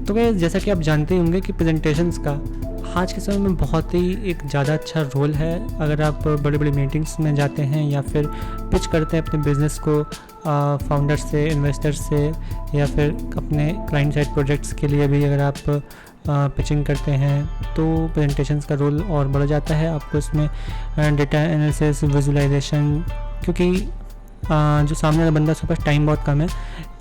तो गाइस जैसा कि आप जानते ही होंगे कि प्रेजेंटेशंस का आज के समय में बहुत ही एक ज़्यादा अच्छा रोल है। अगर आप बड़े बड़े मीटिंग्स में जाते हैं या फिर पिच करते हैं अपने बिज़नेस को फाउंडर से, इन्वेस्टर से, या फिर अपने क्लाइंट साइड प्रोजेक्ट्स के लिए भी अगर आप पिचिंग करते हैं तो प्रेजेंटेशंस का रोल और बढ़ जाता है। आपको इसमें डेटा एनालिसिस, विजुअलाइजेशन, क्योंकि जो सामने वाला बंदा उसके पास टाइम बहुत कम है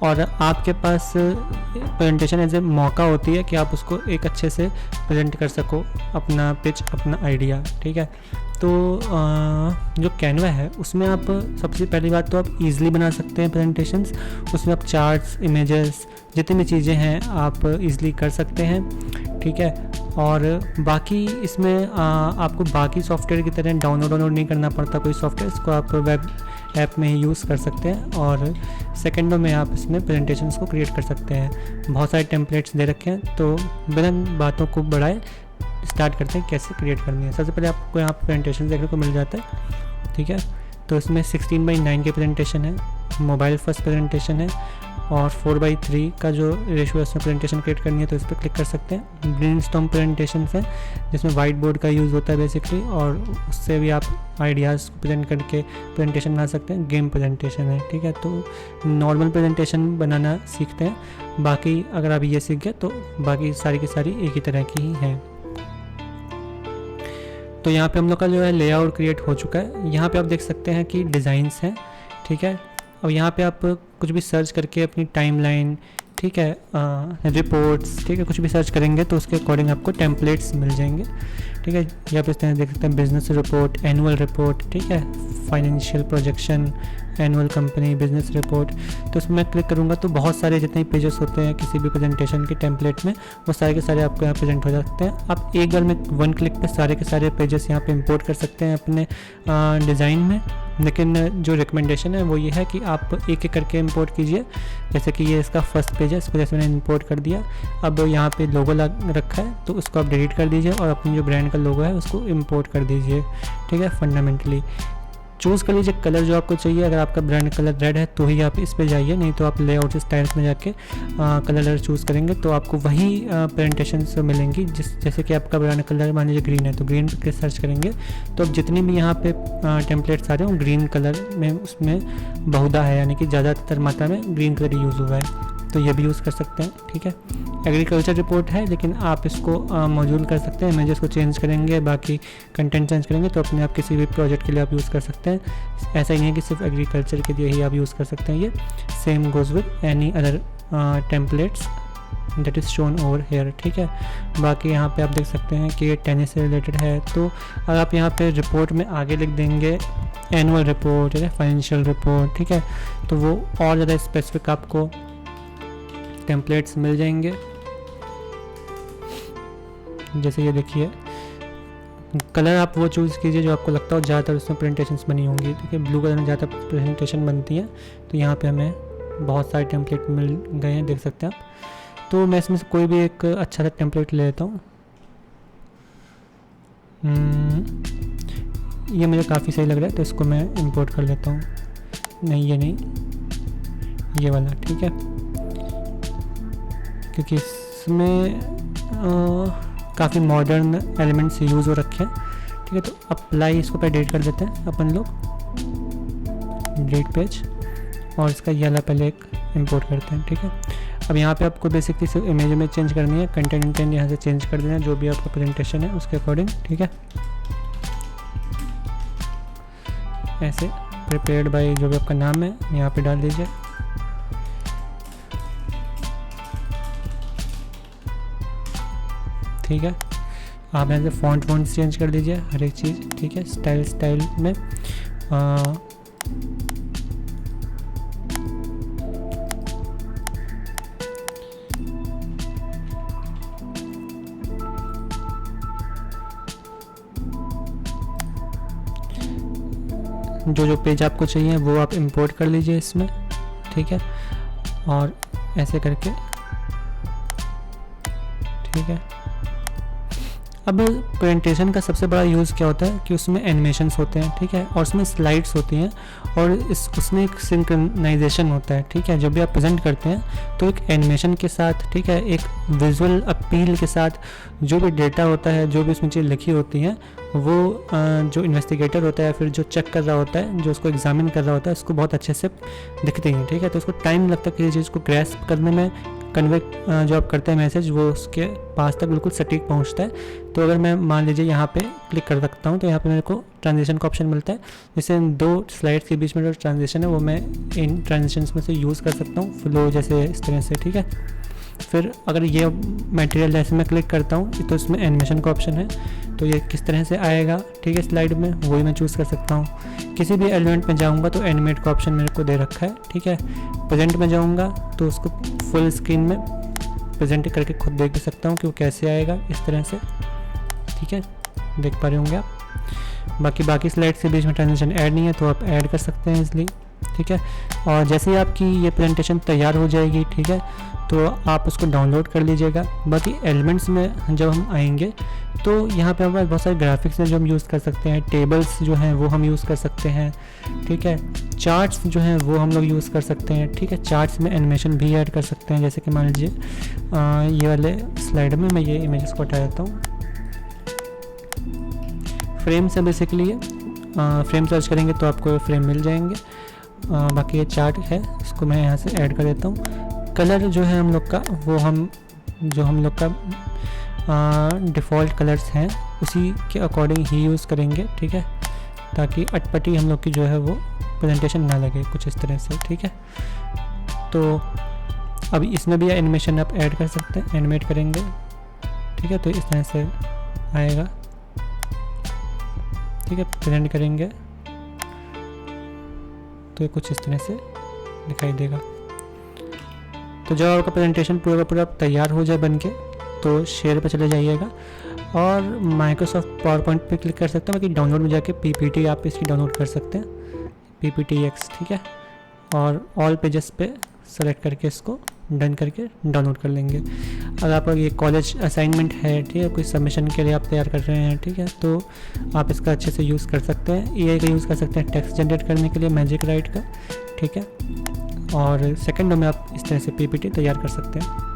और आपके पास प्रेजेंटेशन एज ए मौका होती है कि आप उसको एक अच्छे से प्रेजेंट कर सको अपना पिच, अपना आइडिया। ठीक है, तो जो कैनवा है उसमें आप सबसे पहली बात तो आप इजीली बना सकते हैं प्रेजेंटेशंस। उसमें आप चार्ट्स, इमेजेस, जितनी भी चीज़ें हैं आप इजीली कर सकते हैं। ठीक है, और बाकी इसमें आपको बाकी सॉफ्टवेयर की तरह डाउनलोड नहीं करना पड़ता कोई सॉफ्टवेयर। इसको आप वेब ऐप में ही यूज़ कर सकते हैं और सेकंडों में आप इसमें प्रेजेंटेशंस को क्रिएट कर सकते हैं। बहुत सारे टेम्पलेट्स दे रखे हैं, तो बिना बातों को बढ़ाए स्टार्ट करते हैं कैसे क्रिएट करनी है। सबसे पहले आपको यहाँ पर प्रेजेंटेशन देखने को मिल जाता है। ठीक है, तो इसमें 16:9 की प्रेजेंटेशन है, मोबाइल फर्स्ट प्रेजेंटेशन है और 4:3 का जो रेशियो है उसमें प्रेजेंटेशन क्रिएट करनी है तो इस पर क्लिक कर सकते हैं। ब्रेनस्टॉर्म प्रेजेंटेशन है जिसमें वाइट बोर्ड का यूज़ होता है बेसिकली, और उससे भी आप आइडियाज़ को प्रेजेंट करके प्रेजेंटेशन बना सकते हैं। गेम प्रेजेंटेशन है। ठीक है, तो नॉर्मल प्रेजेंटेशन बनाना सीखते हैं। बाकी अगर आप ये सीख गए तो बाकी सारी की सारी एक ही तरह की ही हैं। तो यहाँ पे हम लोग का जो है लेआउट क्रिएट हो चुका है। यहाँ पे आप देख सकते हैं कि डिज़ाइंस हैं। ठीक है, अब यहाँ पे आप कुछ भी सर्च करके अपनी टाइमलाइन, ठीक है, रिपोर्ट्स, ठीक है, कुछ भी सर्च करेंगे तो उसके अकॉर्डिंग आपको टेम्पलेट्स मिल जाएंगे। ठीक है, यहाँ पे इस तरह देख सकते हैं बिजनेस रिपोर्ट, एनुअल रिपोर्ट, ठीक है, financial projection, annual company business report. तो उसमें मैं क्लिक करूँगा तो बहुत सारे जितने पेजेस होते हैं किसी भी प्रेजेंटेशन के टेम्पलेट में वो सारे के सारे आपको यहाँ प्रेजेंट हो सकते हैं। आप एक बार में वन क्लिक पे सारे के सारे पेजेस यहाँ पे इंपोर्ट कर सकते हैं अपने डिज़ाइन में। लेकिन जो रिकमेंडेशन है वो ये है कि आप एक एक करके इंपोर्ट कीजिए। जैसे कि ये इसका फर्स्ट पेज है, इसको जैसे मैंने इंपोर्ट कर दिया। अब यहाँ पे लोगो रखा है तो उसको आप डिलीट कर दीजिए और अपनी जो ब्रांड का लोगो है उसको इंपोर्ट कर दीजिए। ठीक है, फंडामेंटली चूज़ कर लीजिए कलर जो आपको चाहिए। अगर आपका ब्रांड कलर रेड है तो ही आप इस पे जाइए, नहीं तो आप लेआउट स्टाइल्स में जाके कलर चूज़ करेंगे तो आपको वही प्रेजेंटेशंस मिलेंगी। जैसे कि आपका ब्रांड कलर मान लीजिए ग्रीन है तो ग्रीन पे सर्च करेंगे तो अब जितनी भी यहाँ पे टेम्पलेट्स आ रहे हैं ग्रीन कलर में उसमें बहुधा है, यानी कि ज़्यादातर मात्रा में ग्रीन कलर यूज़ हुआ है, तो ये भी यूज़ कर सकते हैं। ठीक है, एग्रीकल्चर रिपोर्ट है लेकिन आप इसको मॉड्यूल कर सकते हैं। इमेजेस को चेंज करेंगे, बाकी कंटेंट चेंज करेंगे तो अपने आप किसी भी प्रोजेक्ट के लिए आप यूज़ कर सकते हैं। ऐसा ही नहीं है कि सिर्फ एग्रीकल्चर के लिए ही आप यूज़ कर सकते हैं। ये same goes with any other templates that is shown over here. ठीक है, बाकी यहाँ पे आप देख सकते हैं कि ये टेनिस से रिलेटेड है। तो अगर आप यहाँ पे रिपोर्ट में आगे लिख देंगे एनुअल रिपोर्ट या फाइनेंशियल रिपोर्ट, ठीक है, तो वो और ज़्यादा स्पेसिफिक आपको टेम्पलेट्स मिल जाएंगे। जैसे ये देखिए, कलर आप वो चूज़ कीजिए जो आपको लगता हो ज़्यादातर उसमें प्रेजेंटेशंस बनी होंगी। ठीक है, ब्लू कलर में ज़्यादा प्रेजेंटेशन बनती है तो यहाँ पे हमें बहुत सारे टेम्पलेट मिल गए हैं, देख सकते हैं आप। तो मैं इसमें से कोई भी एक अच्छा सा टेम्पलेट ले लेता हूँ। ये मुझे काफ़ी सही लग रहा है तो इसको मैं इंपोर्ट कर लेता हूँ। नहीं, ये नहीं, ये वाला। ठीक है, क्योंकि इसमें काफ़ी मॉडर्न एलिमेंट्स यूज़ हो रखे हैं। ठीक है, तो अप्लाई इसको पे डिलीट कर देते हैं अपन लोग, डिलीट पेज, और इसका ये वाला पहले एक इंपोर्ट करते हैं। ठीक है, अब यहाँ पे आपको बेसिकली सिर्फ इमेज में चेंज करनी है, कंटेंट यहाँ से चेंज कर देना है जो भी आपका प्रेजेंटेशन है उसके अकॉर्डिंग। ठीक है, ऐसे प्रिपेयर्ड बाय जो भी आपका नाम है यहाँ पे डाल दीजिए। ठीक है, आप यहाँ से फॉन्ट चेंज कर दीजिए हर एक चीज़। ठीक है, स्टाइल में जो पेज आपको चाहिए वो आप इंपोर्ट कर लीजिए इसमें। ठीक है, और ऐसे करके, ठीक है, अब प्रेजेंटेशन का सबसे बड़ा यूज़ क्या होता है कि उसमें एनिमेशंस होते हैं, ठीक है, और उसमें स्लाइड्स होती हैं, और उसमें एक सिंक्रोनाइजेशन होता है, ठीक है। जब भी आप प्रेजेंट करते हैं तो एक एनिमेशन के साथ, ठीक है, एक विजुअल अपील के साथ जो भी डेटा होता है, जो भी उसमें चीज़ लिखी होती हैं, वो जो इन्वेस्टिगेटर होता है, फिर जो चेक कर रहा होता है, जो उसको एग्जामिन कर रहा होता है, उसको बहुत अच्छे से दिखती हैं, ठीक है। तो उसको टाइम लगता है किसी चीज़ को ग्रैस्प करने में, कन्वे जो आप करते हैं मैसेज, वो उसके पास तक बिल्कुल सटीक पहुंचता है। तो अगर मैं मान लीजिए यहाँ पे क्लिक कर सकता हूँ तो यहाँ पे मेरे को ट्रांजिशन का ऑप्शन मिलता है, जैसे दो स्लाइड्स के बीच में जो ट्रांजिशन है वो मैं इन ट्रांजिशंस में से यूज़ कर सकता हूँ, फ्लो जैसे इस तरह से, ठीक है। फिर अगर ये मटेरियल जैसे मैं क्लिक करता हूँ तो इसमें एनिमेशन का ऑप्शन है, तो ये किस तरह से आएगा, ठीक है, स्लाइड में, वही मैं चूज़ कर सकता हूँ। किसी भी एलिमेंट में जाऊँगा तो एनिमेट का ऑप्शन मेरे को दे रखा है, ठीक है। प्रेजेंट में जाऊँगा तो उसको फुल स्क्रीन में प्रेजेंट करके खुद देख सकता हूँ कि वो कैसे आएगा, इस तरह से, ठीक है, देख पा रहे होंगे आप। बाकी स्लाइड्स के बीच में ट्रांजिशन ऐड नहीं है तो आप ऐड कर सकते हैं इसलिए, ठीक है। और जैसे ही आपकी ये प्रेजेंटेशन तैयार हो जाएगी, ठीक है, तो आप उसको डाउनलोड कर लीजिएगा। बाकी एलिमेंट्स में जब हम आएंगे तो यहाँ पे हमारे बहुत सारे ग्राफिक्स हैं जो हम यूज़ कर सकते हैं, टेबल्स जो हैं वो हम यूज़ कर सकते हैं, ठीक है, चार्ट्स जो हैं वो हम लोग यूज़ कर सकते हैं, ठीक है। चार्ट्स में एनिमेशन भी ऐड कर सकते हैं, जैसे कि मान लीजिए ये वाले स्लाइड में मैं ये इमेजेस को हटा देता हूँ। फ्रेम्स है बेसिकली ये, फ्रेम सर्च करेंगे तो आपको फ्रेम मिल जाएंगे। बाकी ये चार्ट है, इसको मैं यहाँ से ऐड कर देता हूँ। कलर जो है हम लोग का, वो हम लोग का डिफ़ॉल्ट कलर्स हैं उसी के अकॉर्डिंग ही यूज़ करेंगे, ठीक है, ताकि अटपटी हम लोग की जो है वो प्रेजेंटेशन ना लगे कुछ इस तरह से, ठीक है। तो अब इसमें भी एनिमेशन आप ऐड कर सकते हैं, एनिमेट करेंगे, ठीक है, तो इस तरह से आएगा, ठीक है। प्रेजेंट करेंगे तो ये कुछ इस तरह से दिखाई देगा। तो जब आपका प्रेजेंटेशन पूरा का पूरा तैयार हो जाए बनके, तो शेयर पे चले जाइएगा और माइक्रोसॉफ्ट पावर पॉइंट पे क्लिक कर सकते हैं। बाकी डाउनलोड में जाके पीपीटी आप इसकी डाउनलोड कर सकते हैं, PPTX, ठीक है, और ऑल पेजेस पे सेलेक्ट करके इसको डन करके डाउनलोड कर लेंगे। अगर आपका ये कॉलेज असाइनमेंट है, ठीक है, कोई सबमिशन के लिए आप तैयार कर रहे हैं, ठीक है, तो आप इसका अच्छे से यूज़ कर सकते हैं। AI का यूज़ कर सकते हैं टेक्स्ट जनरेट करने के लिए, मैजिक राइट का, ठीक है, और सेकंडों में आप इस तरह से PPT तैयार कर सकते हैं।